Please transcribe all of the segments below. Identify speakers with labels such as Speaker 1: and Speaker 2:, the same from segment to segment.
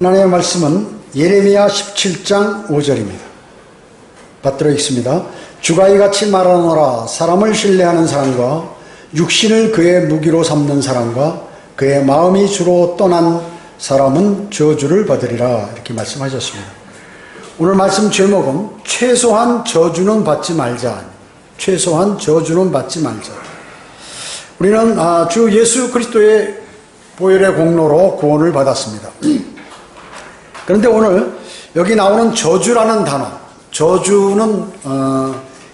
Speaker 1: 하나님의 말씀은 예레미야 17장 5절입니다. 받들어 읽습니다. 주가 이같이 말하노라. 사람을 신뢰하는 사람과 육신을 그의 무기로 삼는 사람과 그의 마음이 주로 떠난 사람은 저주를 받으리라. 이렇게 말씀하셨습니다. 오늘 말씀 제목은 최소한 저주는 받지 말자. 최소한 저주는 받지 말자. 우리는 주 예수 그리스도의 보혈의 공로로 구원을 받았습니다. 그런데 오늘 여기 나오는 저주라는 단어, 저주는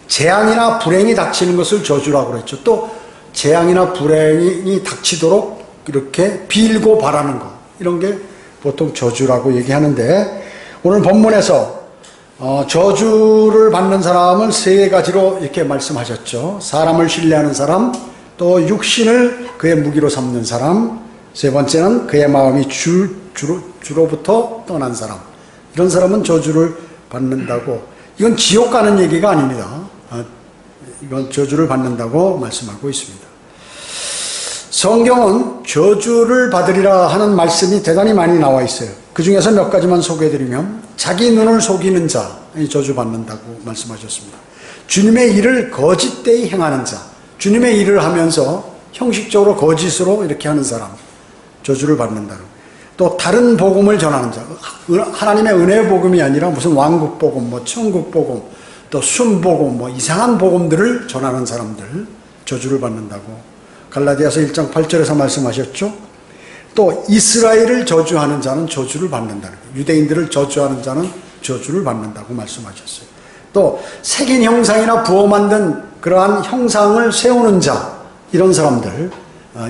Speaker 1: 재앙이나 불행이 닥치는 것을 저주라고 그랬죠. 또 재앙이나 불행이 닥치도록 이렇게 빌고 바라는 것, 이런 게 보통 저주라고 얘기하는데, 오늘 본문에서 저주를 받는 사람은 세 가지로 이렇게 말씀하셨죠. 사람을 신뢰하는 사람, 또 육신을 그의 무기로 삼는 사람, 세 번째는 그의 마음이 주로부터 떠난 사람. 이런 사람은 저주를 받는다고. 이건 지옥 가는 얘기가 아닙니다. 이건 저주를 받는다고 말씀하고 있습니다. 성경은 저주를 받으리라 하는 말씀이 대단히 많이 나와 있어요. 그 중에서 몇 가지만 소개해드리면, 자기 눈을 속이는 자이 저주받는다고 말씀하셨습니다. 주님의 일을 거짓되이 행하는 자, 주님의 일을 하면서 형식적으로 거짓으로 이렇게 하는 사람, 저주를 받는다는. 또 다른 복음을 전하는 자, 하나님의 은혜의 복음이 아니라 무슨 왕국 복음, 천국 복음, 또 순복음, 이상한 복음들을 전하는 사람들, 저주를 받는다고 갈라디아서 1장 8절에서 말씀하셨죠. 또 이스라엘을 저주하는 자는 저주를 받는다는 거예요. 유대인들을 저주하는 자는 저주를 받는다고 말씀하셨어요. 또 새긴 형상이나 부어 만든 그러한 형상을 세우는 자, 이런 사람들,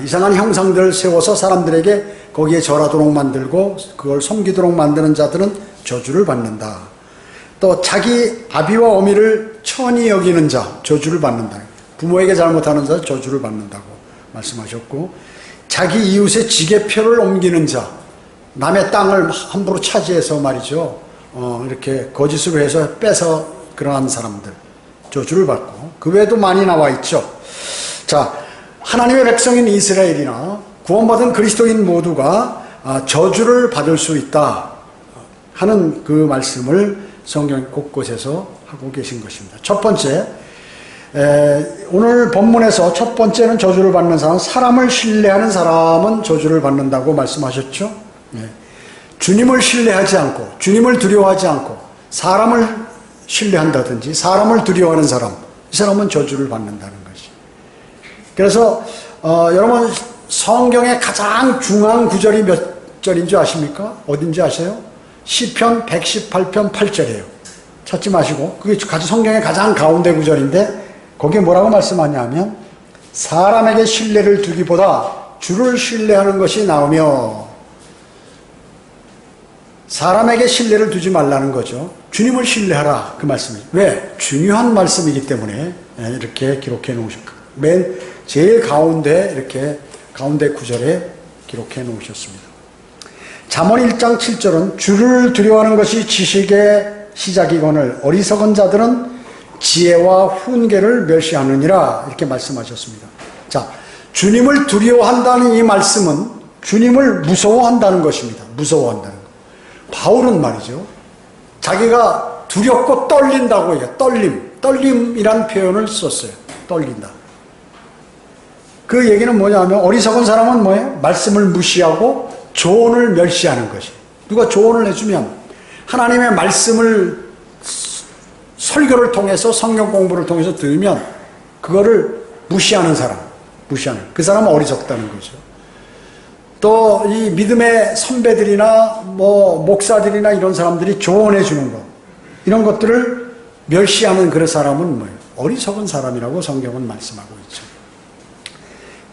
Speaker 1: 이상한 형상들을 세워서 사람들에게 거기에 절하도록 만들고 그걸 섬기도록 만드는 자들은 저주를 받는다. 또 자기 아비와 어미를 천히 여기는 자, 저주를 받는다. 부모에게 잘못하는 자 저주를 받는다고 말씀하셨고, 자기 이웃의 지게표를 옮기는 자, 남의 땅을 함부로 차지해서 말이죠, 이렇게 거짓으로 해서 빼서 그러한 사람들 저주를 받고, 그 외에도 많이 나와 있죠. 자, 하나님의 백성인 이스라엘이나 구원받은 그리스도인 모두가 저주를 받을 수 있다 하는 그 말씀을 성경 곳곳에서 하고 계신 것입니다. 첫 번째, 오늘 본문에서 첫 번째는 저주를 받는 사람, 사람을 신뢰하는 사람은 저주를 받는다고 말씀하셨죠. 주님을 신뢰하지 않고, 주님을 두려워하지 않고 사람을 신뢰한다든지 사람을 두려워하는 사람, 이 사람은 저주를 받는다는 것이. 그래서 여러분, 성경의 가장 중앙 구절이 몇 절인 줄 아십니까? 어딘지 아세요? 시편 118편 8절이에요. 찾지 마시고, 그게 성경의 가장 가운데 구절인데, 거기에 뭐라고 말씀하냐면, 사람에게 신뢰를 두기보다 주를 신뢰하는 것이 나으며, 사람에게 신뢰를 두지 말라는 거죠. 주님을 신뢰하라, 그 말씀이죠. 왜? 중요한 말씀이기 때문에 이렇게 기록해 놓으셨고, 맨 제일 가운데 이렇게 가운데 구절에 기록해 놓으셨습니다. 잠언 1장 7절은 주를 두려워하는 것이 지식의 시작이거늘 어리석은 자들은 지혜와 훈계를 멸시하느니라, 이렇게 말씀하셨습니다. 자, 주님을 두려워한다는 이 말씀은 주님을 무서워한다는 것입니다. 무서워한다는 것. 바울은 말이죠, 자기가 두렵고 떨린다고 해요. 떨림이란 표현을 썼어요. 떨린다. 그 얘기는 뭐냐면, 어리석은 사람은 뭐예요? 말씀을 무시하고 조언을 멸시하는 것이. 누가 조언을 해주면 하나님의 말씀을 설교를 통해서, 성경 공부를 통해서 들으면 그거를 무시하는 사람, 그 사람은 어리석다는 거죠. 또 이 믿음의 선배들이나 목사들이나 이런 사람들이 조언해 주는 것, 이런 것들을 멸시하는 그런 사람은 뭐예요? 어리석은 사람이라고 성경은 말씀하고 있죠.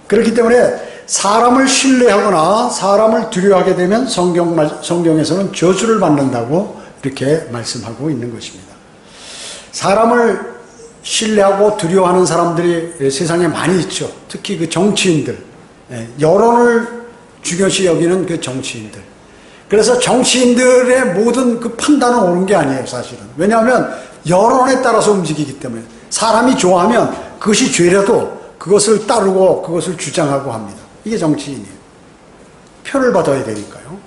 Speaker 1: 그렇기 때문에 사람을 신뢰하거나 사람을 두려워하게 되면 성경에서는 저주를 받는다고 이렇게 말씀하고 있는 것입니다. 사람을 신뢰하고 두려워하는 사람들이 세상에 많이 있죠. 특히 그 정치인들, 여론을 중요시 여기는 그 정치인들. 그래서 정치인들의 모든 그 판단은 옳은 게 아니에요, 사실은. 왜냐하면 여론에 따라서 움직이기 때문에, 사람이 좋아하면 그것이 죄라도 그것을 따르고 그것을 주장하고 합니다. 이게 정치인이에요. 표를 받아야 되니까요.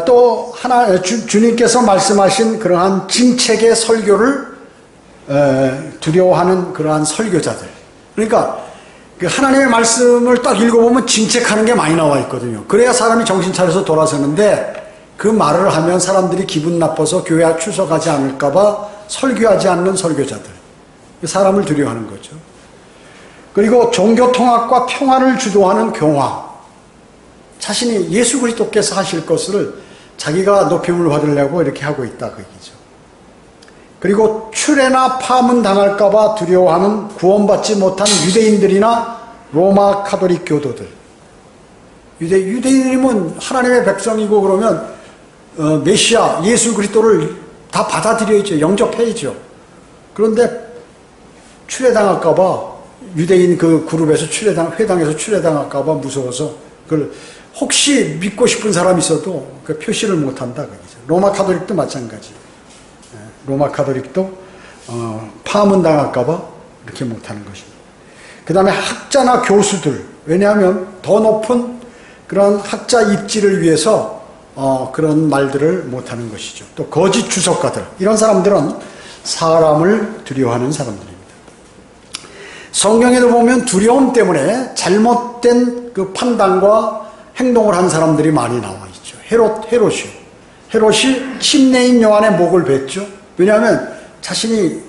Speaker 1: 또 하나 주님께서 말씀하신 그러한 진책의 설교를 두려워하는 그러한 설교자들. 그러니까 그 하나님의 말씀을 딱 읽어보면 진책하는 게 많이 나와 있거든요. 그래야 사람이 정신 차려서 돌아서는데 그 말을 하면 사람들이 기분 나빠서 교회 출석하지 않을까봐 설교하지 않는 설교자들. 사람을 두려워하는 거죠. 그리고 종교통합과 평화를 주도하는 교화. 자신이 예수 그리스도께서 하실 것을 자기가 높임을 받으려고 이렇게 하고 있다 그 얘기죠. 그리고 출애나 파문 당할까봐 두려워하는 구원받지 못한 유대인들이나 로마 카톨릭 교도들. 유대인이면 하나님의 백성이고 그러면 메시아 예수 그리스도를 다 받아들여야죠. 영접해야죠. 그런데 출애당할까봐 유대인 그 그룹에서 회당에서 출애당할까봐 무서워서 그걸 혹시 믿고 싶은 사람이 있어도 그 표시를 못한다 그 얘기죠. 로마 카톨릭도 마찬가지. 로마 카톨릭도 파문 당할까봐 이렇게 못하는 것입니다. 그 다음에 학자나 교수들. 왜냐하면 더 높은 그런 학자 입지를 위해서 그런 말들을 못하는 것이죠. 또 거짓 주석가들. 이런 사람들은 사람을 두려워하는 사람들입니다. 성경에도 보면 두려움 때문에 잘못된 그 판단과 행동을 한 사람들이 많이 나와 있죠. 헤롯이 침례인 요한의 목을 뱉죠. 왜냐하면 자신이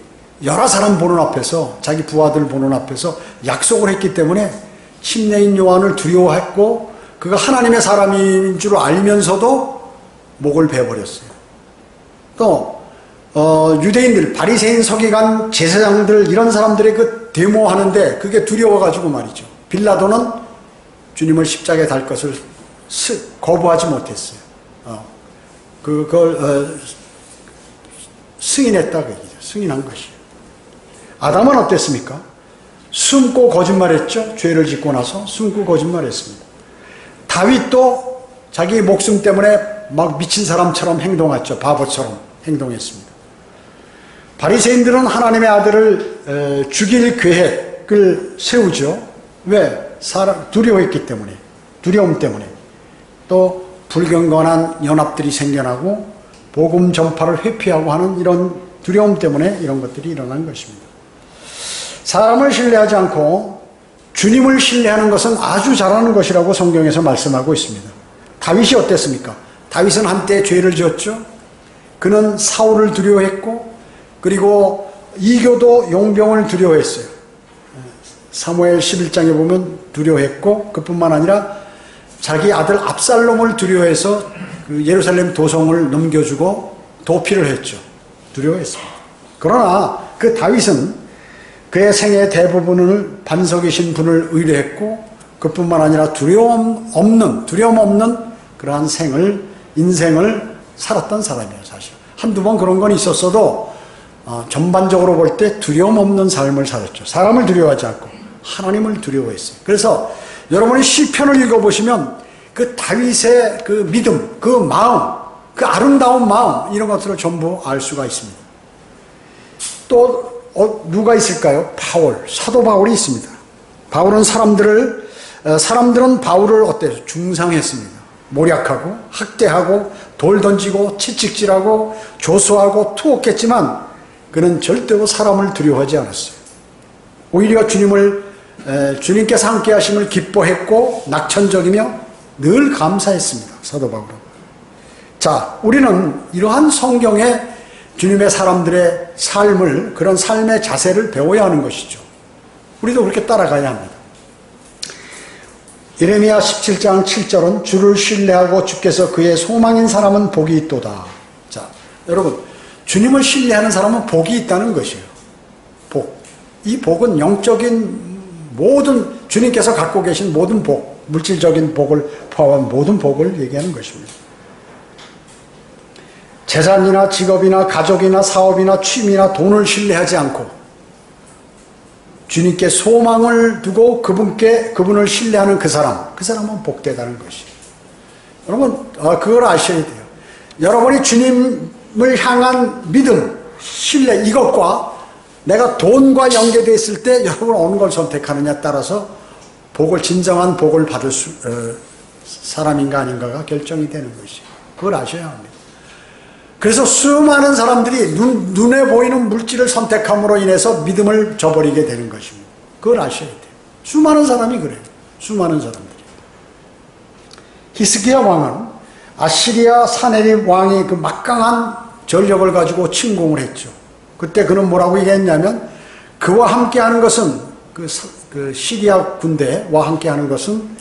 Speaker 1: 여러 사람 보는 앞에서 자기 부하들 보는 앞에서 약속을 했기 때문에 침례인 요한을 두려워했고 그가 하나님의 사람인 줄 알면서도 목을 베어버렸어요. 또 유대인들, 바리새인, 서기관, 제사장들 이런 사람들의 그 데모하는데 그게 두려워가지고 말이죠. 빌라도는 주님을 십자가에 달 것을 거부하지 못했어요. 그걸 승인했다 그 얘기죠. 승인한 것이에요. 아담은 어땠습니까? 숨고 거짓말했죠. 죄를 짓고 나서 숨고 거짓말했습니다. 다윗도 자기 목숨 때문에 막 미친 사람처럼 행동했죠. 바보처럼 행동했습니다. 바리새인들은 하나님의 아들을 죽일 계획을 세우죠. 왜? 두려워했기 때문에, 두려움 때문에. 또 불경건한 연합들이 생겨나고 복음 전파를 회피하고 하는 이런 두려움 때문에 이런 것들이 일어난 것입니다. 사람을 신뢰하지 않고 주님을 신뢰하는 것은 아주 잘하는 것이라고 성경에서 말씀하고 있습니다. 다윗이 어땠습니까? 다윗은 한때 죄를 지었죠. 그는 사울을 두려워했고 그리고 이교도 용병을 두려워했어요. 사무엘 11장에 보면 두려워했고 그뿐만 아니라 자기 아들 압살롬을 두려워해서 그 예루살렘 도성을 넘겨주고 도피를 했죠. 두려워했습니다. 그러나 그 다윗은 그의 생애 대부분을 반석이신 분을 의뢰했고 그뿐만 아니라 두려움 없는 그러한 인생을 살았던 사람이에요. 사실 한두 번 그런 건 있었어도 전반적으로 볼 때 두려움 없는 삶을 살았죠. 사람을 두려워하지 않고 하나님을 두려워했어요. 그래서 여러분이 시편을 읽어보시면 그 다윗의 그 믿음, 그 마음, 그 아름다운 마음 이런 것들을 전부 알 수가 있습니다. 또 누가 있을까요? 사도 바울이 있습니다. 바울은 사람들은 바울을 어때요? 중상했습니다. 모략하고 학대하고 돌 던지고 채찍질하고 조소하고 투옥했지만 그는 절대로 사람을 두려워하지 않았어요. 오히려 주님께서 함께 하심을 기뻐했고 낙천적이며 늘 감사했습니다. 사도 바울은. 자, 우리는 이러한 성경의 주님의 사람들의 삶을, 그런 삶의 자세를 배워야 하는 것이죠. 우리도 그렇게 따라가야 합니다. 예레미야 17장 7절은 주를 신뢰하고 주께서 그의 소망인 사람은 복이 있도다. 자, 여러분, 주님을 신뢰하는 사람은 복이 있다는 것이에요. 복. 이 복은 영적인 모든, 주님께서 갖고 계신 모든 복, 물질적인 복을 포함한 모든 복을 얘기하는 것입니다. 재산이나 직업이나 가족이나 사업이나 취미나 돈을 신뢰하지 않고 주님께 소망을 두고 그분을 신뢰하는 그 사람은 복되다는 것이에요. 여러분, 그걸 아셔야 돼요. 여러분이 주님을 향한 믿음, 신뢰, 이것과 내가 돈과 연계되어 있을 때 여러분 어느 걸 선택하느냐에 따라서 진정한 복을 받을 사람인가 아닌가가 결정이 되는 것이에요. 그걸 아셔야 합니다. 그래서 수많은 사람들이 눈에 보이는 물질을 선택함으로 인해서 믿음을 저버리게 되는 것입니다. 그걸 아셔야 돼요. 수많은 사람이 그래요. 수많은 사람들이. 히스기야 왕은 아시리아 사네립 왕이 그 막강한 전력을 가지고 침공을 했죠. 그때 그는 뭐라고 얘기했냐면 그와 함께하는 것은 그 시리아 군대와 함께하는 것은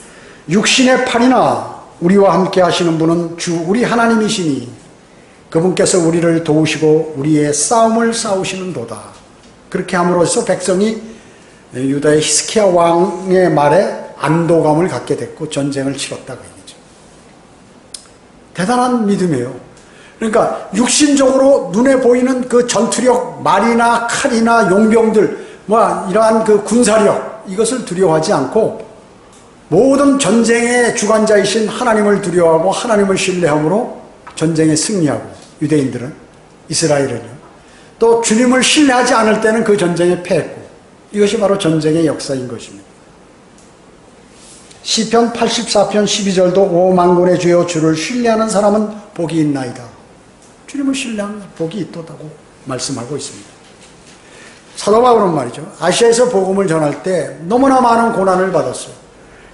Speaker 1: 육신의 팔이나 우리와 함께 하시는 분은 주 우리 하나님이시니 그분께서 우리를 도우시고 우리의 싸움을 싸우시는도다. 그렇게 함으로써 백성이 유다의 히스기야 왕의 말에 안도감을 갖게 됐고 전쟁을 치렀다고 얘기죠. 대단한 믿음이에요. 그러니까 육신적으로 눈에 보이는 그 전투력, 말이나 칼이나 용병들, 이러한 그 군사력, 이것을 두려워하지 않고 모든 전쟁의 주관자이신 하나님을 두려워하고 하나님을 신뢰함으로 전쟁에 승리하고, 유대인들은, 이스라엘은요. 또 주님을 신뢰하지 않을 때는 그 전쟁에 패했고, 이것이 바로 전쟁의 역사인 것입니다. 시편 84편 12절도 오 만군의 주여 주를 신뢰하는 사람은 복이 있나이다. 주님을 신뢰하는 복이 있도다고 말씀하고 있습니다. 사도 바울은 말이죠. 아시아에서 복음을 전할 때 너무나 많은 고난을 받았어요.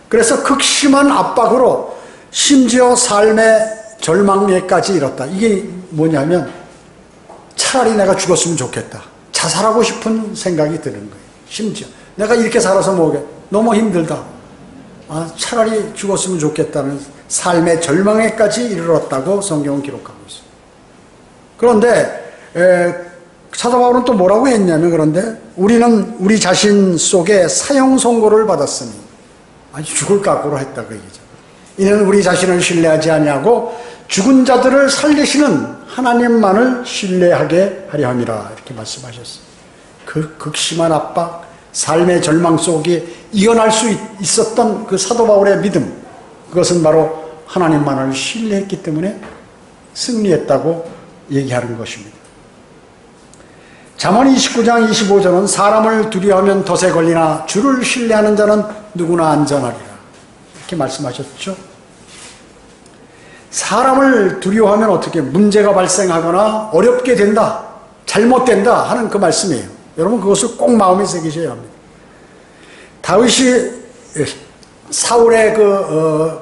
Speaker 1: 그래서 극심한 압박으로 심지어 삶의 절망에까지 이뤘다. 이게 뭐냐면 차라리 내가 죽었으면 좋겠다. 자살하고 싶은 생각이 드는 거예요. 심지어 내가 이렇게 살아서 뭐게 너무 힘들다. 차라리 죽었으면 좋겠다는 삶의 절망에까지 이르렀다고 성경은 기록하고 있어요. 그런데 사도 바울은 또 뭐라고 했냐면 그런데 우리는 우리 자신 속에 사형 선고를 받았으니 아주 죽을 각오로 했다고 얘기죠. 이는 우리 자신을 신뢰하지 아니하고 죽은 자들을 살리시는 하나님만을 신뢰하게 하려 함이라 이렇게 말씀하셨어요. 그 극심한 압박, 삶의 절망 속에 이어날 수 있었던 그 사도 바울의 믿음, 그것은 바로 하나님만을 신뢰했기 때문에 승리했다고 얘기하는 것입니다. 잠언 29장 25절은 사람을 두려워하면 덫에 걸리나 주를 신뢰하는 자는 누구나 안전하리라 이렇게 말씀하셨죠. 사람을 두려워하면 어떻게 문제가 발생하거나 어렵게 된다, 잘못된다 하는 그 말씀이에요. 여러분 그것을 꼭 마음에 새기셔야 합니다. 다윗이 사울의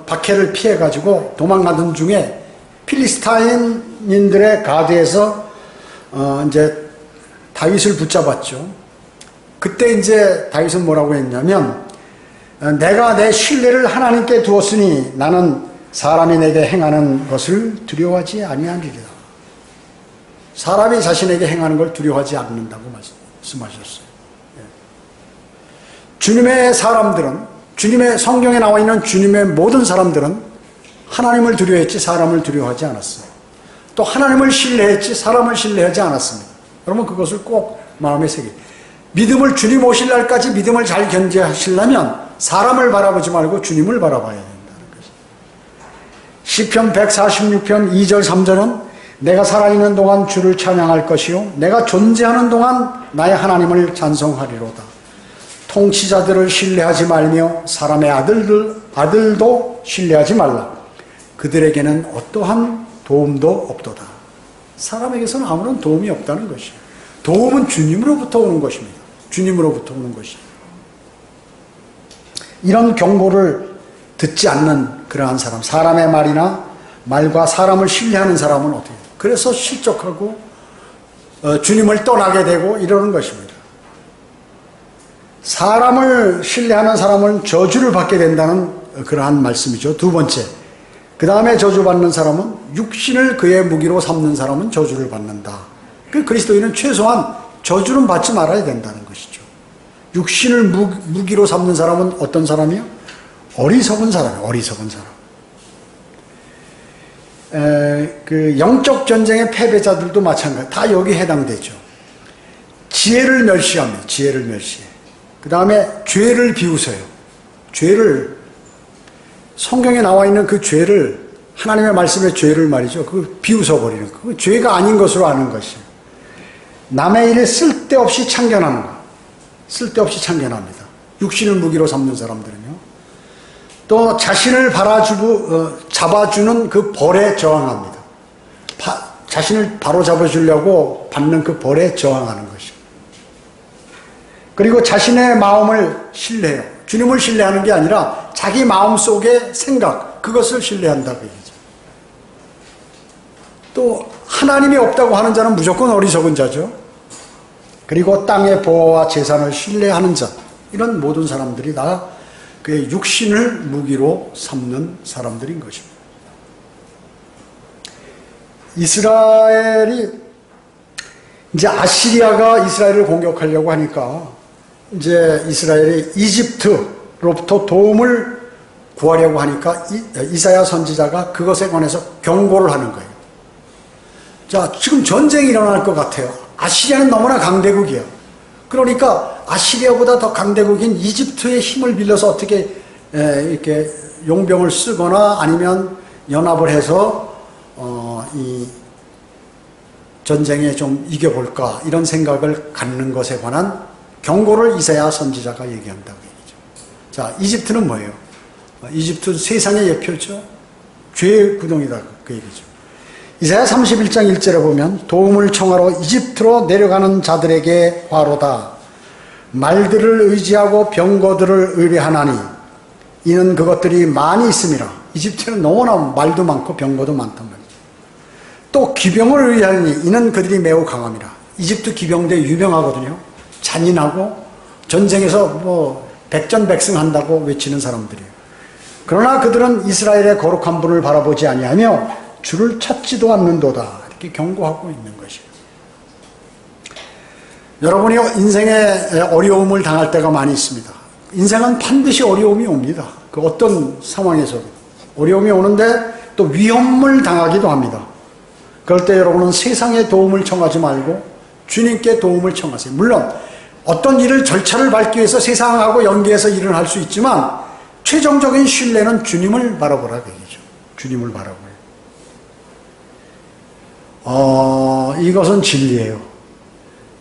Speaker 1: 박해를 피해가지고 도망가던 중에 필리스타인인들의 가드에서 이제 다윗을 붙잡았죠. 그때 이제 다윗은 뭐라고 했냐면 내가 내 신뢰를 하나님께 두었으니 나는 사람이 내게 행하는 것을 두려워하지 아니하리라. 사람이 자신에게 행하는 걸 두려워하지 않는다고 말씀하셨어요. 주님의 사람들은, 주님의 성경에 나와 있는 주님의 모든 사람들은 하나님을 두려워했지 사람을 두려워하지 않았어요. 또 하나님을 신뢰했지 사람을 신뢰하지 않았습니다. 여러분 그것을 꼭 마음에 새기세요. 믿음을 주님 오실 날까지 믿음을 잘 견제하시려면 사람을 바라보지 말고 주님을 바라봐야 된다는 것이죠. 시편 146편 2절 3절은 내가 살아있는 동안 주를 찬양할 것이요 내가 존재하는 동안 나의 하나님을 찬송하리로다. 통치자들을 신뢰하지 말며 사람의 아들도 신뢰하지 말라. 그들에게는 어떠한 도움도 없도다. 사람에게서는 아무런 도움이 없다는 것이에요. 도움은 주님으로부터 오는 것입니다. 주님으로부터 오는 것이에요. 이런 경고를 듣지 않는 그러한 사람, 사람의 말과 사람을 신뢰하는 사람은 어떻게 해요? 그래서 실족하고 주님을 떠나게 되고 이러는 것입니다. 사람을 신뢰하는 사람은 저주를 받게 된다는 그러한 말씀이죠. 두 번째, 그 다음에 저주받는 사람은 육신을 그의 무기로 삼는 사람은 저주를 받는다. 그 그리스도인은 최소한 저주는 받지 말아야 된다는 것이죠. 육신을 무기로 삼는 사람은 어떤 사람이요? 어리석은 사람이에요. 어리석은 사람. 그 영적 전쟁의 패배자들도 마찬가지. 다 여기에 해당되죠. 지혜를 멸시합니다. 지혜를 멸시해. 그 다음에 죄를 비웃어요. 죄를, 성경에 나와 있는 그 죄를, 하나님의 말씀의 죄를 말이죠. 그 비웃어버리는 거. 그 죄가 아닌 것으로 아는 것이에요. 남의 일에 쓸데없이 참견하는 거. 쓸데없이 참견합니다. 육신을 무기로 삼는 사람들은요. 또 자신을 잡아주는 그 벌에 저항합니다. 자신을 바로 잡아주려고 받는 그 벌에 저항하는 것이죠. 그리고 자신의 마음을 신뢰해요. 주님을 신뢰하는 게 아니라 자기 마음속의 생각, 그것을 신뢰한다고 얘기죠. 또 하나님이 없다고 하는 자는 무조건 어리석은 자죠. 그리고 땅의 보화와 재산을 신뢰하는 자, 이런 모든 사람들이 다 그의 육신을 무기로 삼는 사람들인 것입니다. 이스라엘이 이제 아시리아가 이스라엘을 공격하려고 하니까 이제 이스라엘이 이집트로부터 도움을 구하려고 하니까 이사야 선지자가 그것에 관해서 경고를 하는 거예요. 자, 지금 전쟁이 일어날 것 같아요. 아시리아는 너무나 강대국이에요. 그러니까 아시리아보다 더 강대국인 이집트의 힘을 빌려서 어떻게 이렇게 용병을 쓰거나 아니면 연합을 해서 이 전쟁에 좀 이겨볼까, 이런 생각을 갖는 것에 관한 경고를 이사야 선지자가 얘기한다고 얘기죠. 자, 이집트는 뭐예요? 이집트는 세상의 예표죠. 죄의 구덩이다, 그 얘기죠. 이사야 31장 1절에 보면 도움을 청하러 이집트로 내려가는 자들에게 화로다. 말들을 의지하고 병거들을 의뢰하나니 이는 그것들이 많이 있음이라. 이집트는 너무나 말도 많고 병거도 많단 말이죠. 또 기병을 의뢰하니 이는 그들이 매우 강함이라. 이집트 기병대 유명하거든요. 잔인하고 전쟁에서 뭐 백전백승한다고 외치는 사람들이에요. 그러나 그들은 이스라엘의 거룩한 분을 바라보지 아니하며 주를 찾지도 않는도다. 이렇게 경고하고 있는 것이에요. 여러분이 인생에 어려움을 당할 때가 많이 있습니다. 인생은 반드시 어려움이 옵니다. 그 어떤 상황에서도 어려움이 오는데 또 위험을 당하기도 합니다. 그럴 때 여러분은 세상의 도움을 청하지 말고 주님께 도움을 청하세요. 물론 어떤 일을 절차를 밟기 위해서 세상하고 연계해서 일을 할 수 있지만 최종적인 신뢰는 주님을 바라보라고 얘기죠. 주님을 바라보요. 이것은 진리예요.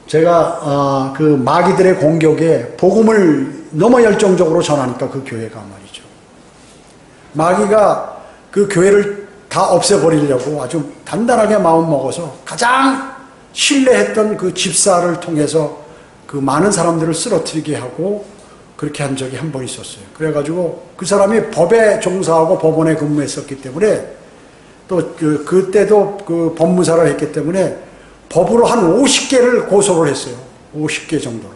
Speaker 1: 제가 그 마귀들의 공격에 복음을 너무 열정적으로 전하니까 그 교회가 말이죠. 마귀가 그 교회를 다 없애버리려고 아주 단단하게 마음 먹어서 가장 신뢰했던 그 집사를 통해서 그 많은 사람들을 쓰러뜨리게 하고 그렇게 한 적이 한 번 있었어요. 그래가지고 그 사람이 법에 종사하고 법원에 근무했었기 때문에 또 그때도 그 법무사를 했기 때문에 법으로 한 50개를 고소를 했어요. 50개 정도를.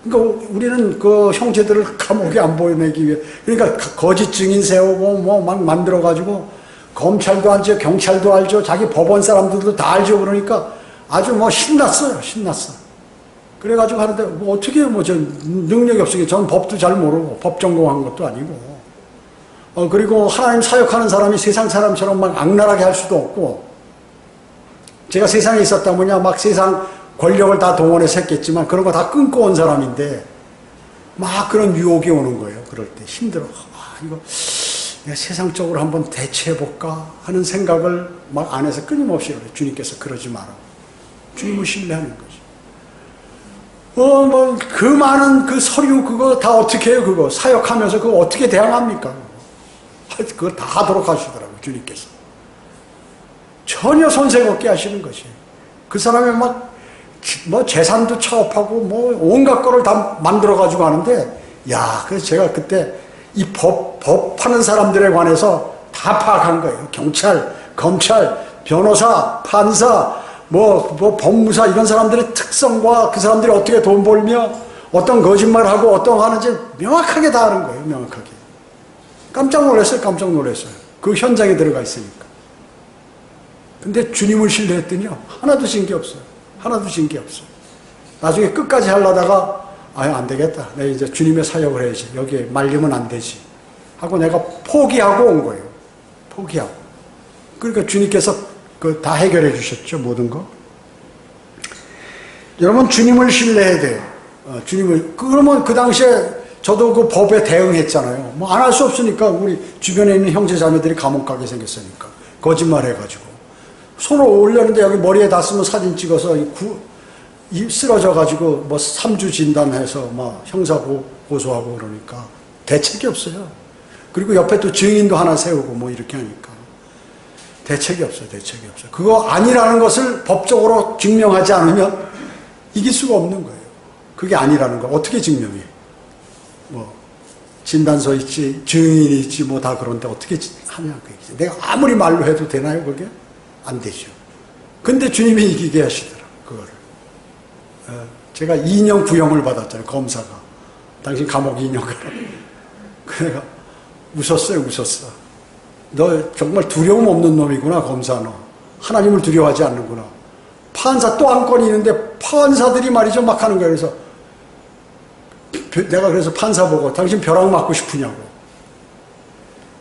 Speaker 1: 그러니까 우리는 그 형제들을 감옥에 안 보내기 위해, 그러니까 거짓 증인 세우고 뭐 막 만들어가지고 검찰도 알죠, 경찰도 알죠, 자기 법원 사람들도 다 알죠. 그러니까 아주 뭐 신났어요. 신났어. 그래가지고 하는데 뭐 어떻게 뭐 저 능력이 없으니까 저는 법도 잘 모르고 법 전공한 것도 아니고 그리고 하나님 사역하는 사람이 세상 사람처럼 막 악랄하게 할 수도 없고, 제가 세상에 있었다면야 막 세상 권력을 다 동원해서 했겠지만 그런 거 다 끊고 온 사람인데 막 그런 유혹이 오는 거예요. 그럴 때 힘들어. 이거 내가 세상적으로 한번 대체해볼까 하는 생각을 막 안에서 끊임없이 그래요. 주님께서 그러지 마라. 주님을 신뢰하는 거지. 뭐 그 많은 그 서류 그거 다 어떻게 해요? 그거 사역하면서 그거 어떻게 대항합니까? 그걸 다 하도록 하시더라고요. 주님께서. 전혀 손색 없게 하시는 것이. 그 사람이 뭐 재산도 차업하고 뭐 온갖 거를 다 만들어가지고 하는데, 야, 그래서 제가 그때 이 법 하는 사람들에 관해서 다 파악한 거예요. 경찰, 검찰, 변호사, 판사, 뭐 법무사, 이런 사람들의 특성과 그 사람들이 어떻게 돈 벌며 어떤 거짓말하고 어떤 거 하는지 명확하게 다 아는 거예요. 명확하게. 깜짝 놀랐어요. 깜짝 놀랐어요. 그 현장에 들어가 있으니까. 근데 주님을 신뢰했더니요, 하나도 진 게 없어요. 하나도 진 게 없어요. 나중에 끝까지 하려다가 안 되겠다. 내가 이제 주님의 사역을 해야지. 여기에 말리면 안 되지 하고 내가 포기하고 온 거예요. 포기하고. 그러니까 주님께서 그 다 해결해 주셨죠. 모든 거. 여러분, 주님을 신뢰해야 돼요. 주님을. 그러면 그 당시에 저도 그 법에 대응했잖아요. 뭐 안 할 수 없으니까 우리 주변에 있는 형제 자매들이 감옥 가게 생겼으니까. 거짓말 해가지고. 손을 올렸는데 여기 머리에 닿으면 사진 찍어서 쓰러져가지고 뭐 3주 진단해서 막 형사 고소하고 그러니까 대책이 없어요. 그리고 옆에 또 증인도 하나 세우고 뭐 이렇게 하니까 대책이 없어요. 대책이 없어요. 그거 아니라는 것을 법적으로 증명하지 않으면 이길 수가 없는 거예요. 그게 아니라는 걸 어떻게 증명해? 뭐 진단서 있지, 증인이 있지, 뭐 다 그런데 어떻게 하냐 그 얘기지. 내가 아무리 말로 해도 되나요, 그게? 안 되죠. 근데 주님이 이기게 하시더라, 그거를. 제가 2년 구형을 받았잖아요, 검사가. 당신 감옥 2년 가라. 그래가 웃었어요, 웃었어. 너 정말 두려움 없는 놈이구나, 검사 너. 하나님을 두려워하지 않는구나. 판사 또 한 건이 있는데 판사들이 말이죠, 막 하는 거예요. 그래서 내가 그래서 판사 보고 당신 벼락 맞고 싶으냐고.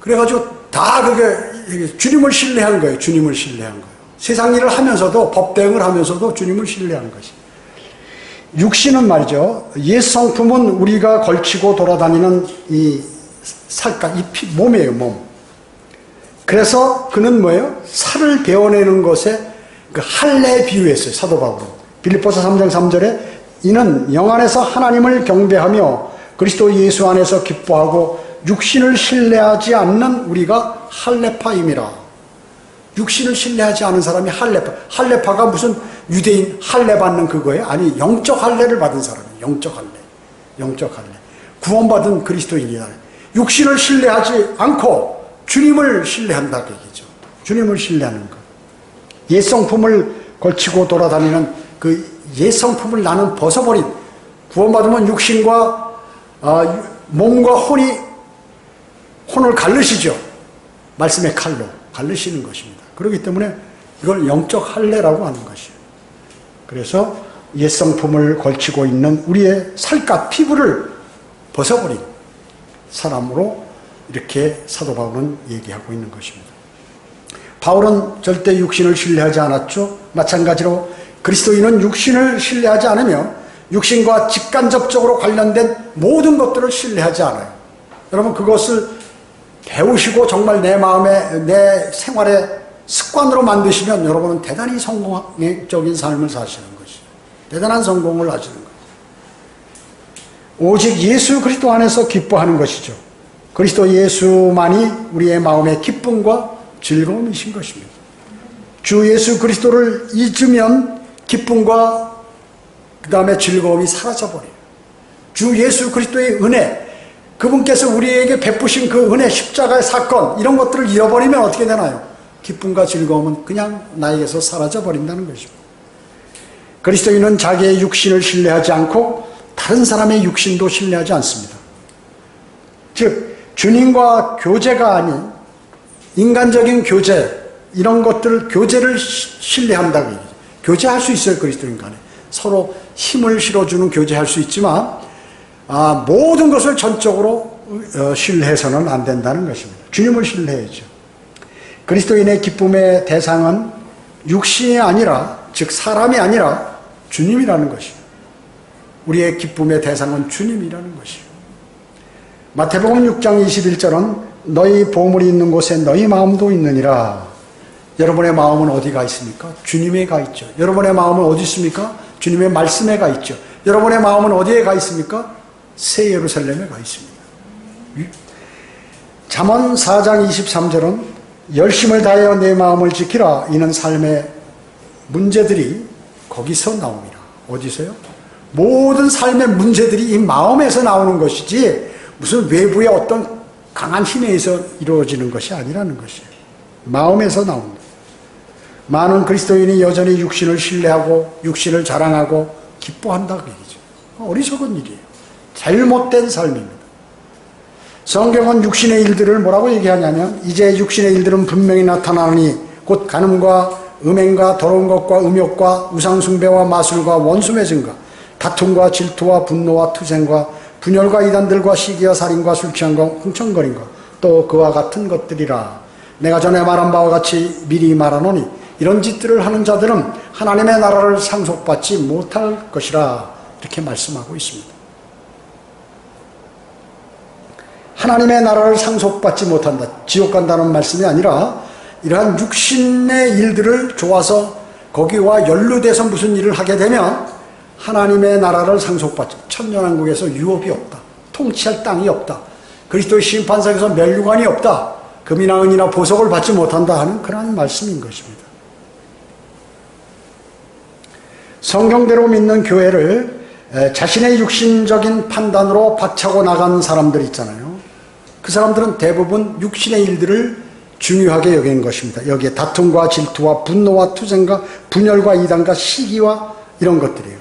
Speaker 1: 그래가지고 다 그게 주님을 신뢰한 거예요. 주님을 신뢰한 거예요. 세상 일을 하면서도 법대응을 하면서도 주님을 신뢰한 것이. 육신은 말이죠. 옛 성품은 우리가 걸치고 돌아다니는 이 살갗, 이 몸이에요, 몸. 그래서 그는 뭐예요? 살을 베어내는 것에 그 할례에 비유했어요, 사도 바울은. 빌립보서 3장 3절에 이는 영 안에서 하나님을 경배하며 그리스도 예수 안에서 기뻐하고 육신을 신뢰하지 않는 우리가 할례파임이라. 육신을 신뢰하지 않은 사람이 할례파. 할례파가 무슨 유대인 할례 받는 그거예요? 아니, 영적 할례를 받은 사람이에요. 영적 할례. 영적 할례. 구원받은 그리스도인이다. 육신을 신뢰하지 않고 주님을 신뢰한다 그 얘기죠. 주님을 신뢰하는 것. 옛 성품을 걸치고 돌아다니는 그 옛 성품을 나는 벗어버린, 구원받으면 육신과 몸과 혼을 갈르시죠. 말씀의 칼로 갈르시는 것입니다. 그렇기 때문에 이걸 영적 할례라고 하는 것이에요. 그래서 옛 성품을 걸치고 있는 우리의 살갗 피부를 벗어버린 사람으로 이렇게 사도 바울은 얘기하고 있는 것입니다. 바울은 절대 육신을 신뢰하지 않았죠. 마찬가지로 그리스도인은 육신을 신뢰하지 않으며 육신과 직간접적으로 관련된 모든 것들을 신뢰하지 않아요. 여러분 그것을 배우시고 정말 내 마음에 내 생활에 습관으로 만드시면 여러분은 대단히 성공적인 삶을 사시는 것이죠. 대단한 성공을 하시는 거죠. 오직 예수 그리스도 안에서 기뻐하는 것이죠. 그리스도 예수만이 우리의 마음의 기쁨과 즐거움이신 것입니다. 주 예수 그리스도를 잊으면 기쁨과 그 다음에 즐거움이 사라져버려요. 주 예수 그리스도의 은혜, 그분께서 우리에게 베푸신 그 은혜, 십자가의 사건, 이런 것들을 잃어버리면 어떻게 되나요? 기쁨과 즐거움은 그냥 나에게서 사라져버린다는 것입니다. 그리스도인은 자기의 육신을 신뢰하지 않고 다른 사람의 육신도 신뢰하지 않습니다. 즉 주님과 교제가 아닌 인간적인 교제, 이런 것들, 교제를 신뢰한다고 얘기해요. 교제할 수 있어요, 그리스도인 간에. 서로 힘을 실어주는 교제할 수 있지만 모든 것을 전적으로 신뢰해서는 안 된다는 것입니다. 주님을 신뢰해야죠. 그리스도인의 기쁨의 대상은 육신이 아니라, 즉 사람이 아니라 주님이라는 것입니다. 우리의 기쁨의 대상은 주님이라는 것이에요. 마태복음 6장 21절은 너희 보물이 있는 곳에 너희 마음도 있느니라. 여러분의 마음은 어디가 있습니까? 주님에 가 있죠. 여러분의 마음은 어디 있습니까? 주님의 말씀에 가 있죠. 여러분의 마음은 어디에 가 있습니까? 새 예루살렘에 가 있습니다. 잠언 4장 23절은 열심을 다하여 내 마음을 지키라. 이는 삶의 문제들이 거기서 나옵니다. 어디서요? 모든 삶의 문제들이 이 마음에서 나오는 것이지 무슨 외부의 어떤 강한 힘에 의해서 이루어지는 것이 아니라는 것이에요. 마음에서 나옵니다. 많은 그리스도인이 여전히 육신을 신뢰하고 육신을 자랑하고 기뻐한다고 얘기죠. 어리석은 일이에요. 잘못된 삶입니다. 성경은 육신의 일들을 뭐라고 얘기하냐면 이제 육신의 일들은 분명히 나타나니 곧 간음과 음행과 더러운 것과 음욕과 우상숭배와 마술과 원수매증과 다툼과 질투와 분노와 투쟁과 분열과 이단들과 시기와 살인과 술취함과 흥청거림과 또 그와 같은 것들이라. 내가 전에 말한 바와 같이 미리 말하노니 이런 짓들을 하는 자들은 하나님의 나라를 상속받지 못할 것이라. 이렇게 말씀하고 있습니다. 하나님의 나라를 상속받지 못한다. 지옥 간다는 말씀이 아니라 이러한 육신의 일들을 좋아서 거기와 연루돼서 무슨 일을 하게 되면 하나님의 나라를 상속받지, 천년왕국에서 유업이 없다, 통치할 땅이 없다, 그리스도의 심판석에서 멸류관이 없다. 금이나 은이나 보석을 받지 못한다 하는 그러한 말씀인 것입니다. 성경대로 믿는 교회를 자신의 육신적인 판단으로 박차고 나간 사람들 있잖아요. 그 사람들은 대부분 육신의 일들을 중요하게 여기는 것입니다. 여기에 다툼과 질투와 분노와 투쟁과 분열과 이단과 시기와 이런 것들이에요.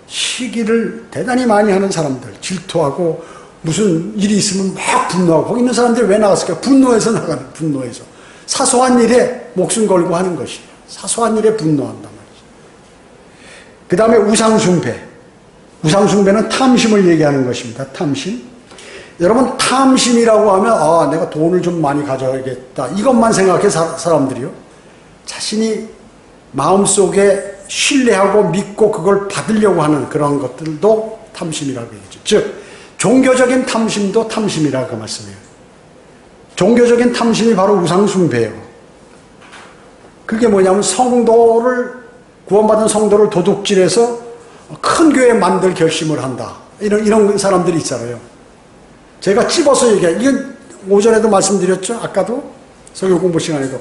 Speaker 1: 시기를 대단히 많이 하는 사람들, 질투하고 무슨 일이 있으면 막 분노하고, 거기 있는 사람들이 왜 나갔을까요? 분노해서 나가는, 분노해서. 사소한 일에 목숨 걸고 하는 것이에요. 사소한 일에 분노한단 말이죠. 그 다음에 우상숭배. 우상숭배는 탐심을 얘기하는 것입니다. 탐심. 여러분, 탐심이라고 하면, 내가 돈을 좀 많이 가져야겠다. 이것만 생각해, 사람들이요. 자신이 마음속에 신뢰하고 믿고 그걸 받으려고 하는 그런 것들도 탐심이라고 얘기죠. 즉, 종교적인 탐심도 탐심이라고 말씀해요. 종교적인 탐심이 바로 우상숭배예요. 그게 뭐냐면 구원받은 성도를 도둑질해서 큰 교회 만들 결심을 한다. 이런 사람들이 있잖아요. 제가 찝어서 얘기해요. 이건 오전에도 말씀드렸죠. 아까도 성경 공부 시간에도.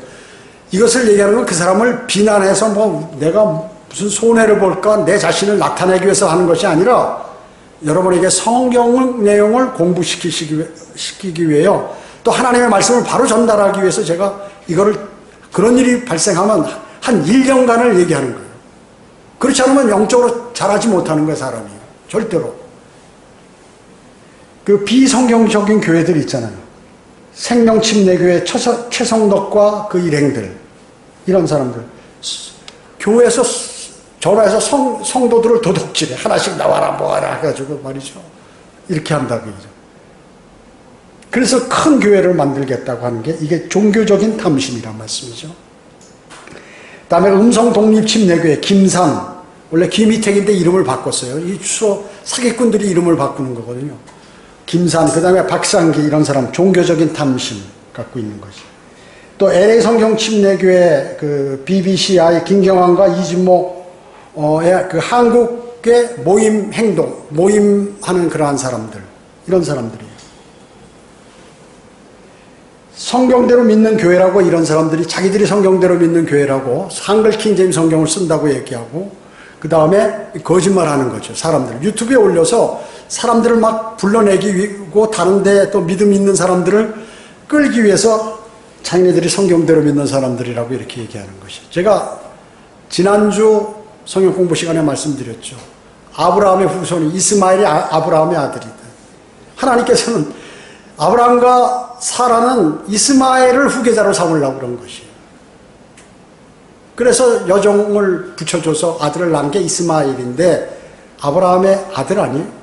Speaker 1: 이것을 얘기하는 건 그 사람을 비난해서 내가 무슨 손해를 볼까 내 자신을 나타내기 위해서 하는 것이 아니라 여러분에게 성경 내용을 공부시키기 위해요. 또 하나님의 말씀을 바로 전달하기 위해서 제가 그런 일이 발생하면 한 1년간을 얘기하는 거예요. 그렇지 않으면 영적으로 자라지 못하는 거예요, 사람이. 절대로. 그 비성경적인 교회들 있잖아요. 생명침례교회 최성덕과 그 일행들, 이런 사람들. 교회에서 전화해서 성도들을 도둑질해. 하나씩 나와라, 뭐하라 해가지고 말이죠. 이렇게 한다고 얘기죠. 그래서 큰 교회를 만들겠다고 하는 게 이게 종교적인 탐심이란 말씀이죠. 그 다음에 음성독립침례교회, 김산. 원래 김희택인데 이름을 바꿨어요. 이 주로 사기꾼들이 이름을 바꾸는 거거든요. 김산, 그 다음에 박상기, 이런 사람, 종교적인 탐심 갖고 있는 것이. 또 LA 성경침례교회, 그 BBCI 김경환과 이진모, 그 한국의 모임하는 그러한 사람들, 이런 사람들이에요. 성경대로 믿는 교회라고 이런 사람들이 자기들이 성경대로 믿는 교회라고 한글 킹제임 성경을 쓴다고 얘기하고, 그 다음에 거짓말하는 거죠. 사람들 유튜브에 올려서 사람들을 막 불러내기 위고 다른데 또 믿음 있는 사람들을 끌기 위해서 자기네들이 성경대로 믿는 사람들이라고 이렇게 얘기하는 것이죠. 제가 지난주 성경 공부 시간에 말씀드렸죠. 아브라함의 후손이 이스마엘이 아브라함의 아들이다. 하나님께서는 아브라함과 사라는 이스마엘을 후계자로 삼으려고 그런 것이에요. 그래서 여종을 붙여줘서 아들을 낳은 게 이스마엘인데 아브라함의 아들 아니에요?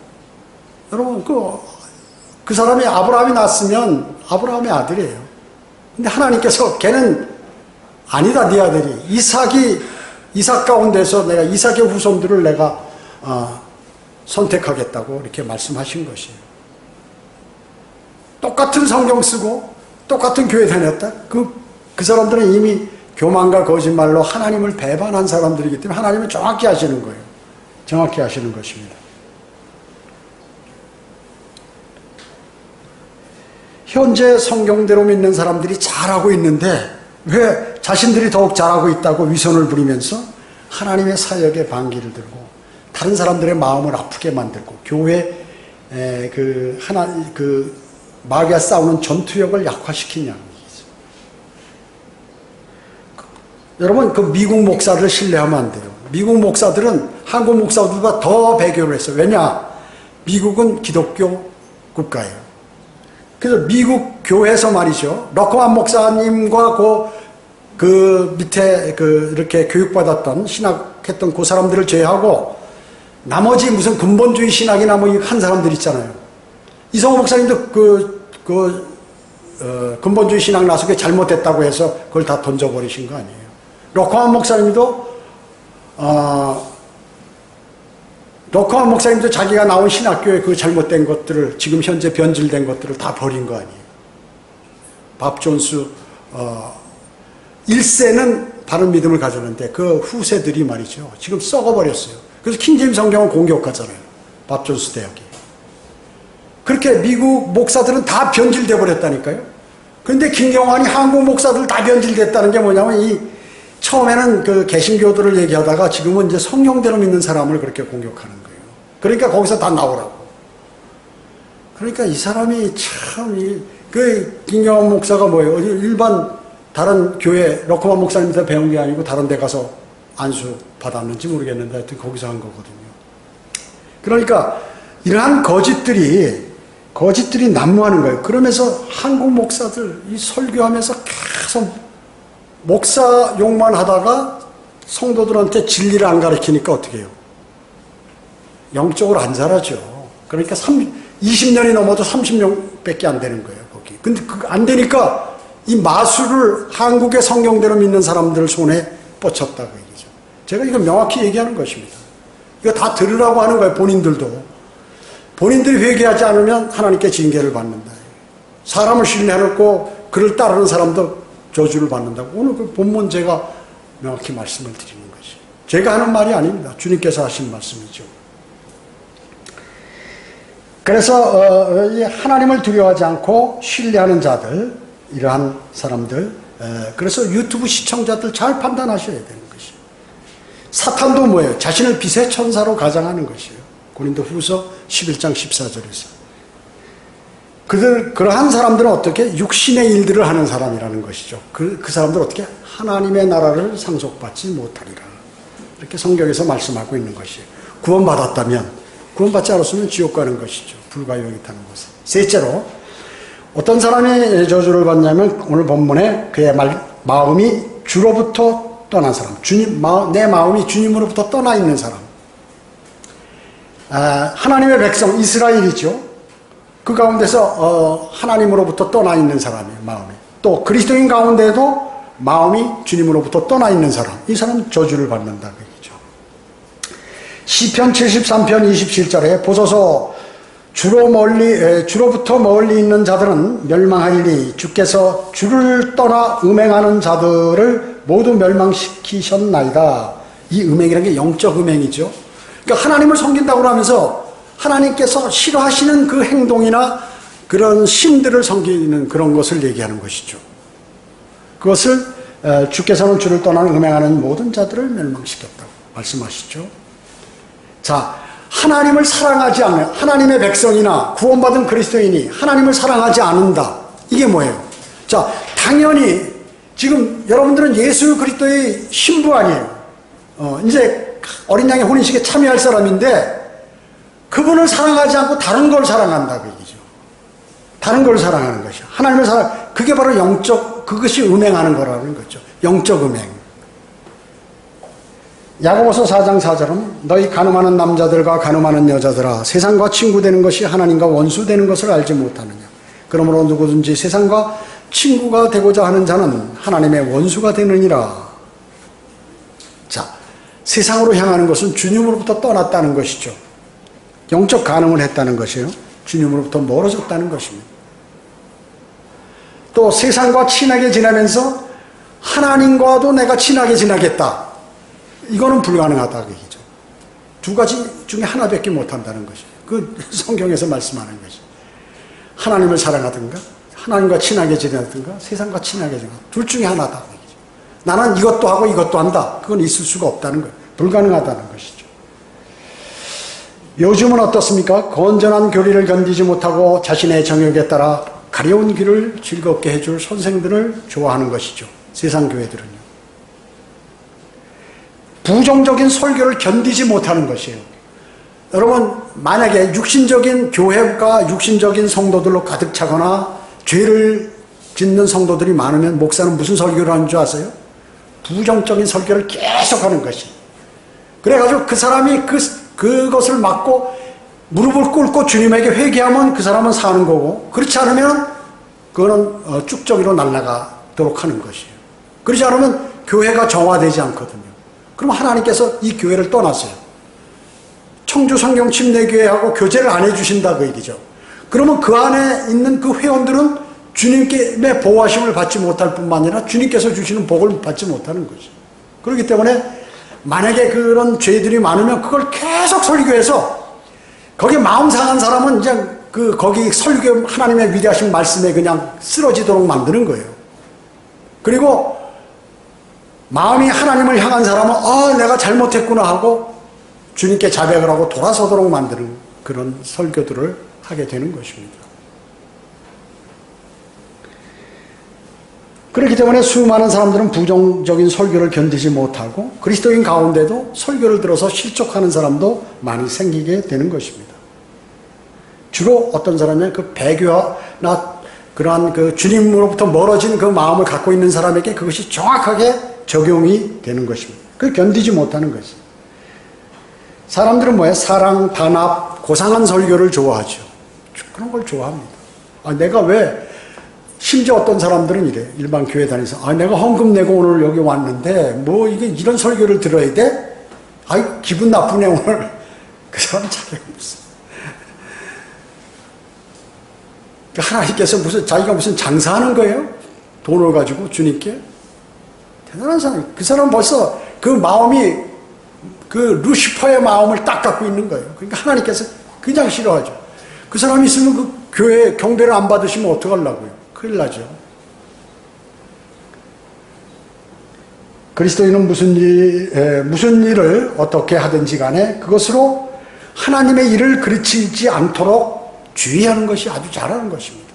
Speaker 1: 여러분, 그 사람이 아브라함이 낳았으면 아브라함의 아들이에요. 근데 하나님께서 걔는 아니다, 네 아들이. 이삭 가운데서 내가 이삭의 후손들을 내가 선택하겠다고 이렇게 말씀하신 것이에요. 똑같은 성경 쓰고 똑같은 교회 다녔다? 그 사람들은 이미 교만과 거짓말로 하나님을 배반한 사람들이기 때문에 하나님은 정확히 아시는 거예요. 정확히 아시는 것입니다. 현재 성경대로 믿는 사람들이 잘하고 있는데 왜 자신들이 더욱 잘하고 있다고 위선을 부리면서 하나님의 사역에 반기를 들고 다른 사람들의 마음을 아프게 만들고 교회 마귀와 싸우는 전투력을 약화시키냐는 얘기죠. 여러분, 그 미국 목사들을 신뢰하면 안 돼요. 미국 목사들은 한국 목사들보다 더 배교를 했어요. 왜냐? 미국은 기독교 국가예요. 그래서 미국 교회에서 말이죠. 러커만 목사님과 그 밑에 이렇게 교육받았던 신학했던 그 사람들을 제외하고 나머지 무슨 근본주의 신학이나 한 사람들 있잖아요. 이성호 목사님도 근본주의 신학 나서게 잘못됐다고 해서 그걸 다 던져버리신 거 아니에요. 러커만 목사님도 자기가 나온 신학교의 그 잘못된 것들을 지금 현재 변질된 것들을 다 버린 거 아니에요. 밥 존스 1세는 바른 믿음을 가졌는데 그 후세들이 말이죠. 지금 썩어버렸어요. 그래서 킹제임 성경을 공격하잖아요. 밥 존스 대학이. 그렇게 미국 목사들은 다 변질돼 버렸다니까요. 그런데 김경환이 한국 목사들 다 변질됐다는 게 뭐냐면 처음에는 그 개신교들을 얘기하다가 지금은 이제 성령대로 믿는 사람을 그렇게 공격하는 거예요. 그러니까 거기서 다 나오라고. 그러니까 이 사람이 참, 김경환 목사가 뭐예요? 일반 다른 교회, 러커만 목사님한테 배운 게 아니고 다른 데 가서 안수 받았는지 모르겠는데 하여튼 거기서 한 거거든요. 그러니까 이러한 거짓들이 난무하는 거예요. 그러면서 한국 목사들 이 설교하면서 계속 목사 욕만 하다가 성도들한테 진리를 안 가르치니까 어떻게 해요? 영적으로 안 자라죠. 그러니까 20년이 넘어도 30년밖에 안 되는 거예요, 거기. 근데 안 되니까 이 마술을 한국의 성경대로 믿는 사람들 손에 뻗쳤다고 얘기죠. 제가 이거 명확히 얘기하는 것입니다. 이거 다 들으라고 하는 거예요, 본인들도. 본인들이 회개하지 않으면 하나님께 징계를 받는다. 사람을 신뢰하고 그를 따르는 사람도 저주를 받는다고. 오늘 그 본문 제가 명확히 말씀을 드리는 것이. 제가 하는 말이 아닙니다. 주님께서 하신 말씀이죠. 그래서 하나님을 두려워하지 않고 신뢰하는 자들, 이러한 사람들, 그래서 유튜브 시청자들 잘 판단하셔야 되는 것이에요. 사탄도 뭐예요? 자신을 빛의 천사로 가장하는 것이에요. 고린도후서 11장 14절에서. 그러한 사람들은 어떻게? 육신의 일들을 하는 사람이라는 것이죠. 그 사람들은 어떻게? 하나님의 나라를 상속받지 못하리라. 이렇게 성경에서 말씀하고 있는 것이에요. 구원받았다면, 구원받지 않았으면 지옥 가는 것이죠. 불가용이 타는 것은. 셋째로, 어떤 사람이 저주를 받냐면 오늘 본문에 그의 마음이 주로부터 떠난 사람, 내 마음이 주님으로부터 떠나 있는 사람. 하나님의 백성 이스라엘이죠. 그 가운데서 하나님으로부터 떠나 있는 사람이에요. 마음이. 또 그리스도인 가운데도 마음이 주님으로부터 떠나 있는 사람, 이 사람은 저주를 받는다 그 얘기죠. 시편 73편 27절에 보소서 주로부터 멀리 있는 자들은 멸망하리니 주께서 주를 떠나 음행하는 자들을 모두 멸망시키셨나이다. 이 음행이라는 게 영적 음행이죠. 그러니까 하나님을 섬긴다고 하면서 하나님께서 싫어하시는 그 행동이나 그런 신들을 섬기는 그런 것을 얘기하는 것이죠. 그것을 주께서는 주를 떠나 음행하는 모든 자들을 멸망시켰다고 말씀하시죠. 자, 하나님을 사랑하지 않는 하나님의 백성이나 구원받은 그리스도인이 하나님을 사랑하지 않는다. 이게 뭐예요? 자, 당연히 지금 여러분들은 예수 그리스도의 신부 아니에요. 이제 어린 양의 혼인식에 참여할 사람인데 그분을 사랑하지 않고 다른 걸 사랑한다고 얘기죠. 다른 걸 사랑하는 것이요. 하나님을 그게 바로 그것이 음행하는 거라는 거죠. 영적 음행. 야고보서 4장 4절은 너희 간음하는 남자들과 간음하는 여자들아 세상과 친구 되는 것이 하나님과 원수 되는 것을 알지 못하느냐. 그러므로 누구든지 세상과 친구가 되고자 하는 자는 하나님의 원수가 되느니라. 자, 세상으로 향하는 것은 주님으로부터 떠났다는 것이죠. 영적 간음을 했다는 것이에요. 주님으로부터 멀어졌다는 것입니다. 또 세상과 친하게 지내면서 하나님과도 내가 친하게 지나겠다. 이거는 불가능하다고 얘기죠. 두 가지 중에 하나밖에 못한다는 것이에요. 그 성경에서 말씀하는 것이. 하나님을 사랑하든가 하나님과 친하게 지내든가 세상과 친하게 지내든가 둘 중에 하나다. 얘기죠. 나는 이것도 하고 이것도 한다. 그건 있을 수가 없다는 거예요. 불가능하다는 것이죠. 요즘은 어떻습니까? 건전한 교리를 견디지 못하고 자신의 정욕에 따라 가려운 길을 즐겁게 해줄 선생들을 좋아하는 것이죠. 세상 교회들은요. 부정적인 설교를 견디지 못하는 것이에요. 여러분, 만약에 육신적인 교회가 육신적인 성도들로 가득 차거나 죄를 짓는 성도들이 많으면 목사는 무슨 설교를 하는 줄 아세요? 부정적인 설교를 계속하는 것이. 그래가지고 그 사람이 그것을 막고 무릎을 꿇고 주님에게 회개하면 그 사람은 사는 거고, 그렇지 않으면 그거는 쭉저기로 날아가도록 하는 것이에요. 그렇지 않으면 교회가 정화되지 않거든요. 그럼 하나님께서 이 교회를 떠났어요. 청주 성경 침례교회하고 교제를 안 해주신다 그 얘기죠. 그러면 그 안에 있는 그 회원들은 주님의 보호하심을 받지 못할 뿐만 아니라 주님께서 주시는 복을 받지 못하는 거죠. 그렇기 때문에 만약에 그런 죄들이 많으면 그걸 계속 설교해서 거기에 마음 상한 사람은 이제 거기 설교, 하나님의 위대하신 말씀에 그냥 쓰러지도록 만드는 거예요. 그리고 마음이 하나님을 향한 사람은 내가 잘못했구나 하고 주님께 자백을 하고 돌아서도록 만드는 그런 설교들을 하게 되는 것입니다. 그렇기 때문에 수많은 사람들은 부정적인 설교를 견디지 못하고 그리스도인 가운데도 설교를 들어서 실족하는 사람도 많이 생기게 되는 것입니다. 주로 어떤 사람은 그 배교나 그러한 그 주님으로부터 멀어진 그 마음을 갖고 있는 사람에게 그것이 정확하게 적용이 되는 것입니다. 그걸 견디지 못하는 것이죠. 사람들은 뭐예요? 사랑, 단합, 고상한 설교를 좋아하죠. 그런 걸 좋아합니다. 내가 왜 심지어 어떤 사람들은 이래. 일반 교회 다니면서 내가 헌금 내고 오늘 여기 왔는데 뭐 이게 이런 설교를 들어야 돼? 기분 나쁘네 오늘. 그 사람 자격이 없어. 하나님께서 자기가 무슨 장사하는 거예요? 돈을 가지고 주님께? 대단한 사람. 그 사람은 벌써 그 마음이 그 루시퍼의 마음을 딱 갖고 있는 거예요. 그러니까 하나님께서 그냥 싫어하죠. 그 사람이 있으면 그 교회 경배를 안 받으시면 어떡하려고요? 큰일 나죠. 그리스도인은 무슨 일을 어떻게 하든지 간에 그것으로 하나님의 일을 그르치지 않도록 주의하는 것이 아주 잘하는 것입니다.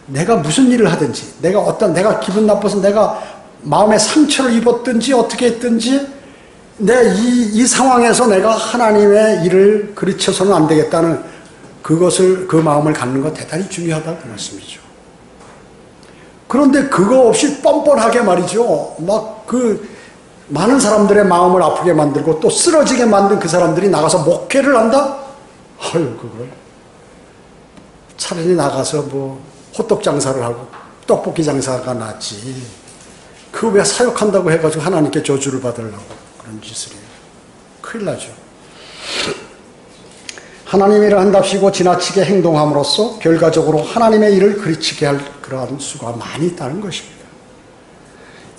Speaker 1: 내가 무슨 일을 하든지, 내가 기분 나빠서 내가 마음에 상처를 입었든지 어떻게 했든지 이 상황에서 내가 하나님의 일을 그르쳐서는 안 되겠다는 그 마음을 갖는 것 대단히 중요하다고 그 말씀이죠. 그런데 그거 없이 뻔뻔하게 말이죠. 많은 사람들의 마음을 아프게 만들고 또 쓰러지게 만든 그 사람들이 나가서 목회를 한다? 그걸. 차라리 나가서 호떡 장사를 하고 떡볶이 장사가 낫지. 그 왜 사역한다고 해가지고 하나님께 저주를 받으려고 그런 짓을 해요. 큰일 나죠. 하나님의 일을 한답시고 지나치게 행동함으로써 결과적으로 하나님의 일을 그르치게 할 그러한 수가 많이 있다는 것입니다.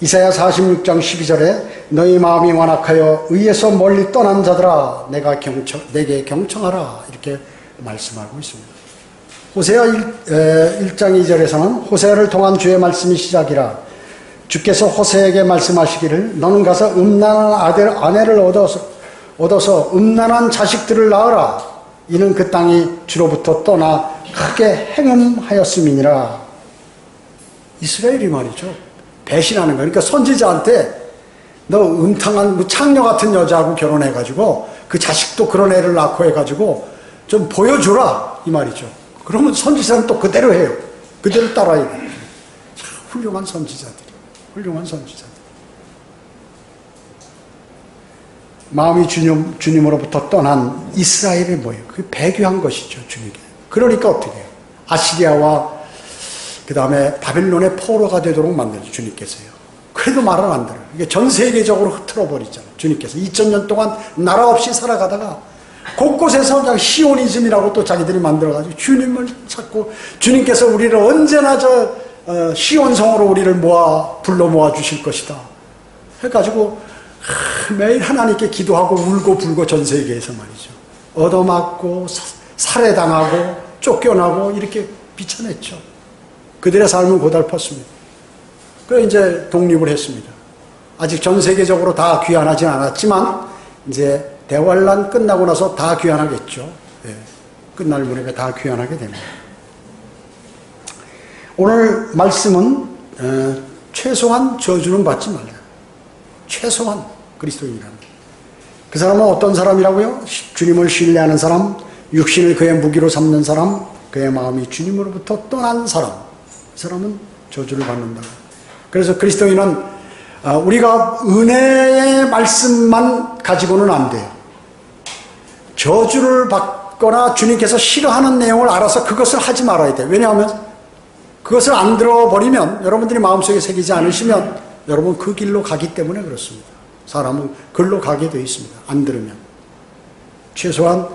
Speaker 1: 이사야 46장 12절에 너희 마음이 완악하여 의에서 멀리 떠난 자들아 내게 경청하라 이렇게 말씀하고 있습니다. 호세아 1장 2절에서는 호세아를 통한 주의 말씀이 시작이라 주께서 호세에게 말씀하시기를 너는 가서 음란한 아내를 얻어서 음란한 자식들을 낳으라 이는 그 땅이 주로부터 떠나 크게 행음하였음이니라. 이스라엘이 말이죠. 배신하는 거예요. 그러니까 선지자한테 너 음탕한 창녀 같은 여자하고 결혼해가지고 그 자식도 그런 애를 낳고 해가지고 좀 보여주라 이 말이죠. 그러면 선지자는 또 그대로 해요. 그대로 따라해요. 훌륭한 선지자들이. 마음이 주님으로부터 떠난 이스라엘이 뭐예요? 그게 배교한 것이죠, 주님께. 그러니까 어떻게 해요? 아시리아와 그 다음에 바빌론의 포로가 되도록 만들죠, 주님께서요. 그래도 말을 안 들어요. 이게 전 세계적으로 흐트러버리잖아요, 주님께서. 2000년 동안 나라 없이 살아가다가 곳곳에서 그냥 시오니즘이라고 또 자기들이 만들어가지고 주님을 찾고 주님께서 우리를 언제나 시온성으로 우리를 불러 모아 주실 것이다. 해가지고 매일 하나님께 기도하고 울고 불고 전 세계에서 말이죠. 얻어맞고 살해당하고 쫓겨나고 이렇게 비춰냈죠. 그들의 삶은 고달팠습니다. 그래서 이제 독립을 했습니다. 아직 전 세계적으로 다 귀환하진 않았지만 이제 대환란 끝나고 나서 다 귀환하겠죠. 끝날 무렵에 다 귀환하게 됩니다. 오늘 말씀은 최소한 저주는 받지 말라. 최소한 그리스도인이라는 그 사람은 어떤 사람이라고요? 주님을 신뢰하는 사람, 육신을 그의 무기로 삼는 사람, 그의 마음이 주님으로부터 떠난 사람, 그 사람은 저주를 받는다. 그래서 그리스도인은 우리가 은혜의 말씀만 가지고는 안 돼요. 저주를 받거나 주님께서 싫어하는 내용을 알아서 그것을 하지 말아야 돼요. 왜냐하면 그것을 안 들어버리면, 여러분들이 마음속에 새기지 않으시면 여러분 그 길로 가기 때문에 그렇습니다. 사람은 글로 가게 되어 있습니다. 안 들으면. 최소한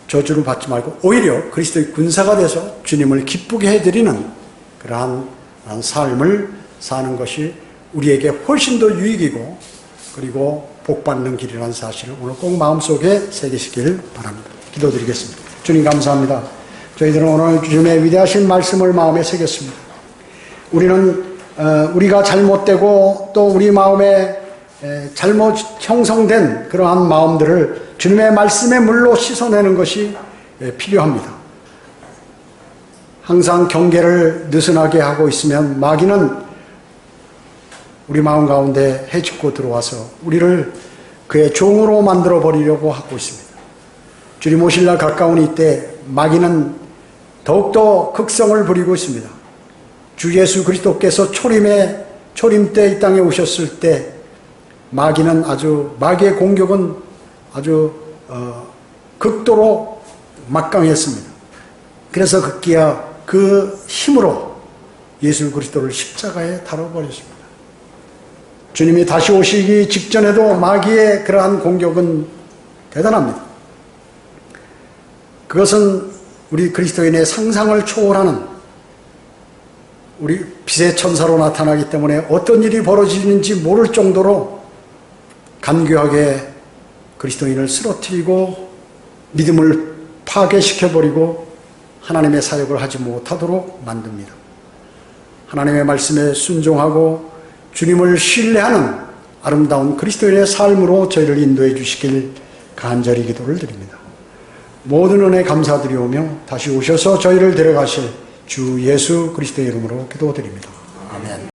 Speaker 1: 저주를 받지 말고 오히려 그리스도의 군사가 돼서 주님을 기쁘게 해드리는 그러한 삶을 사는 것이 우리에게 훨씬 더 유익이고 그리고 복받는 길이라는 사실을 오늘 꼭 마음속에 새기시길 바랍니다. 기도드리겠습니다. 주님 감사합니다. 저희들은 오늘 주님의 위대하신 말씀을 마음에 새겼습니다. 우리는 우리가 잘못되고 또 우리 마음에 잘못 형성된 그러한 마음들을 주님의 말씀의 물로 씻어내는 것이 필요합니다. 항상 경계를 느슨하게 하고 있으면 마귀는 우리 마음 가운데 헤집고 들어와서 우리를 그의 종으로 만들어 버리려고 하고 있습니다. 주님 오실 날 가까우니 이때 마귀는 더욱더 극성을 부리고 있습니다. 주 예수 그리스도께서 초림 때 이 땅에 오셨을 때 마귀의 공격은 아주 극도로 막강했습니다. 그래서 급기야 그 힘으로 예수 그리스도를 십자가에 달아버렸습니다. 주님이 다시 오시기 직전에도 마귀의 그러한 공격은 대단합니다. 그것은 우리 그리스도인의 상상을 초월하는 우리 빛의 천사로 나타나기 때문에 어떤 일이 벌어지는지 모를 정도로 간교하게 그리스도인을 쓰러뜨리고 믿음을 파괴시켜버리고 하나님의 사역을 하지 못하도록 만듭니다. 하나님의 말씀에 순종하고 주님을 신뢰하는 아름다운 그리스도인의 삶으로 저희를 인도해 주시길 간절히 기도를 드립니다. 모든 은혜 감사드리오며 다시 오셔서 저희를 데려가실 주 예수 그리스도의 이름으로 기도드립니다. 아멘.